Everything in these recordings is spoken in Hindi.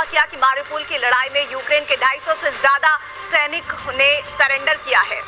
दावा किया कि मारिउपोल की लड़ाई में यूक्रेन के 250 से ज्यादा सैनिक ने सरेंडर किया है,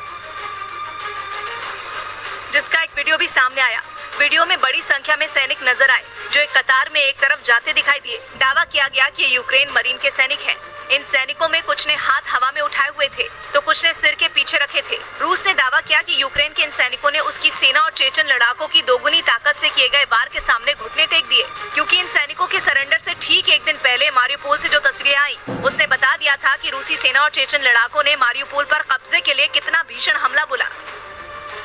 जिसका एक वीडियो भी सामने आया। वीडियो में बड़ी संख्या में सैनिक नजर आए जो एक कतार में एक तरफ जाते दिखाई दिए। दावा किया गया कि ये यूक्रेन मरीन के सैनिक हैं। इन सैनिकों में कुछ ने हाथ हवा में उठाए हुए थे तो कुछ ने सिर के पीछे रखे थे। रूस ने दावा किया कि यूक्रेन के इन सैनिकों ने उसकी सेना और चेचन लड़ाकों की दोगुनी ताकत से किए गए वार के सामने घुटने टेक दिए, क्योंकि इन सैनिकों के सरेंडर से ठीक एक दिन पहले मारिउपोल से जो तस्वीरें आई, उसने बता दिया था कि रूसी सेना और चेचन लड़ाकों ने मारिउपोल पर कब्जे के लिए कितना भीषण हमला बोला।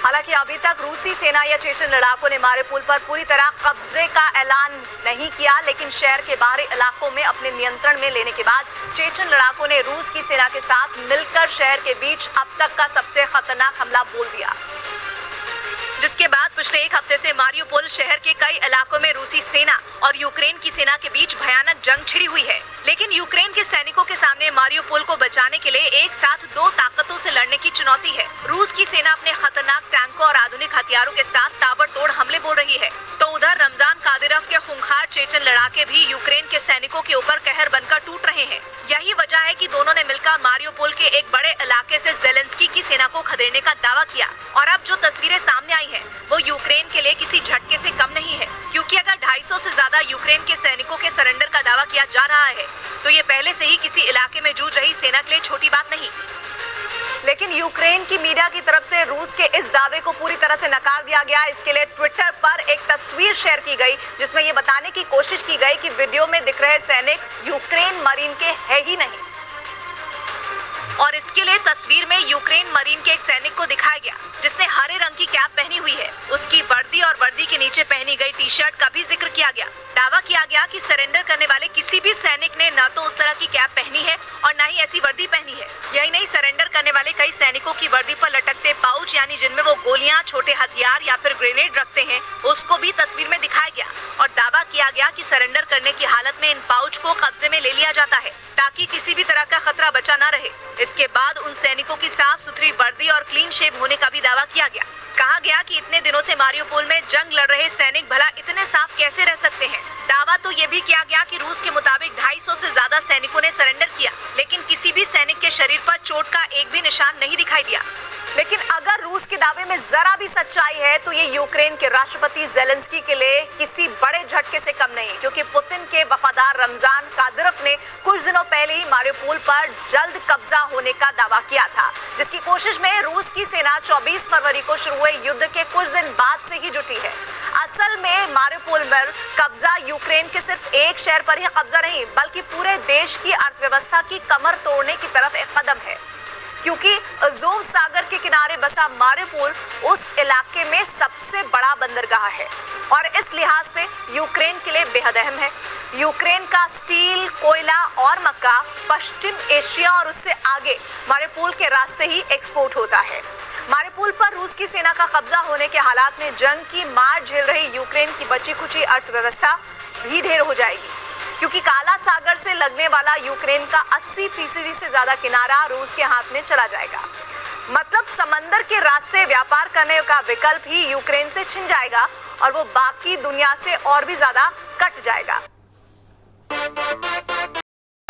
हालांकि अभी तक रूसी सेना या चेचन लड़ाकों ने मारिउपोल पर पूरी तरह कब्जे का ऐलान नहीं किया, लेकिन शहर के बाहरी इलाकों में अपने नियंत्रण में लेने के बाद चेचन लड़ाकों ने रूस की सेना के साथ मिलकर शहर के बीच अब तक का सबसे खतरनाक हमला बोल दिया, जिसके बाद पिछले एक हफ्ते से मारिउपोल शहर के कई इलाकों में रूसी सेना और यूक्रेन की सेना के बीच भयानक जंग छिड़ी हुई है। लेकिन यूक्रेन के सैनिकों के सामने मारिउपोल को बचाने के लिए एक साथ दो ताकतों से लड़ने की चुनौती है। रूस की सेना अपने खतरनाक टैंकों और आधुनिक हथियारों के साथ ताबड़तोड़ हमले बोल रही है, तो उधर रमजान कादिरोव के खूंखार चेचन लड़ाके भी यूक्रेन के सैनिकों के ऊपर कहर बनकर टूट रहे हैं। यही वजह है कि दोनों ने मिलकर मारिउपोल के एक बड़े इलाके से जेलेंस्की की सेना को खदेड़ने का दावा किया। और अब जो तस्वीरें सामने आई हैं, वो यूक्रेन के लिए किसी झटके से कम नहीं है, क्योंकि अगर 250 से ज्यादा यूक्रेन के सैनिकों के सरेंडर का दावा किया जा रहा है तो ये पहले से ही किसी इलाके में जूझ रही सेना के लिए छोटी बात नहीं। लेकिन यूक्रेन की मीडिया की तरफ से रूस के इस दावे को पूरी तरह से नकार दिया गया। इसके लिए ट्विटर पर एक तस्वीर शेयर की गई जिसमें ये बताने की कोशिश की गई कि वीडियो में दिख रहे सैनिक यूक्रेन मरीन के है ही नहीं, और इसके लिए तस्वीर में यूक्रेन मरीन के एक सैनिक को दिखाया गया जिसने हरे रंग की कैप पहनी हुई है। उसकी वर्दी और वर्दी के नीचे पहनी गई टी शर्ट का भी जिक्र किया गया। दावा किया गया कि सरेंडर करने वाले किसी भी सैनिक ने न तो उस तरह की कैप पहनी है और न ही ऐसी वर्दी पहनी है। यही नहीं, सरेंडर करने वाले कई सैनिकों की वर्दी पर लटकते पाउच, यानी जिनमें वो गोलियां, छोटे हथियार या फिर ग्रेनेड रखते हैं, उसको भी तस्वीर में दिखाया गया। और दावा किया गया कि सरेंडर करने की हालत में इन पाउच को कब्जे में ले लिया जाता है ताकि किसी भी तरह का खतरा बचा न रहे। इसके बाद उन सैनिकों की साफ सुथरी वर्दी और क्लीन शेव होने का भी दावा किया गया। कहा गया कि इतने दिनों से मारिउपोल में जंग लड़ रहे सैनिक भला इतने साफ कैसे रह सकते हैं। दावा तो ये भी किया गया कि रूस के मुताबिक 250 से ज्यादा सैनिकों ने सरेंडर किया, लेकिन किसी भी सैनिक के शरीर पर चोट का एक भी निशान नहीं दिखाई दिया। लेकिन अगर रूस के दावे में जरा भी सच्चाई है तो ये यूक्रेन के राष्ट्रपति जेलेंस्की के लिए किसी बड़े झटके से कम नहीं, क्योंकि पुतिन के वफादार रमजान कादिरोव ने कुछ दिनों पहले ही मारिउपोल पर जल्द कब्जा होने का दावा किया था, जिसकी कोशिश में रूस की सेना 24 फरवरी को शुरू हुए युद्ध के कुछ दिन बाद से ही जुटी है। असल में मारिउपोल पर कब्जा यूक्रेन के सिर्फ एक शहर पर ही कब्जा नहीं, बल्कि पूरे देश की अर्थव्यवस्था की कमर तोड़ने की तरफ एक कदम है, क्योंकि अज़ोव सागर के किनारे बसा मारिउपोल उस इलाके में सबसे बड़ा बंदरगाह है और इस लिहाज से यूक्रेन के लिए बेहद अहम है। यूक्रेन का स्टील, कोयला और मक्का पश्चिम एशिया और उससे आगे मारिउपोल के रास्ते ही एक्सपोर्ट होता है। मारिउपोल पर रूस की सेना का कब्जा होने के हालात में जंग की मार झेल रही यूक्रेन की बची खुची अर्थव्यवस्था भी ढेर हो जाएगी, क्योंकि काला सागर से लगने वाला यूक्रेन का 80% से ज्यादा किनारा रूस के हाथ में चला जाएगा। मतलब समंदर के रास्ते व्यापार करने का विकल्प ही यूक्रेन से छिन जाएगा और वो बाकी दुनिया से और भी ज्यादा कट जाएगा।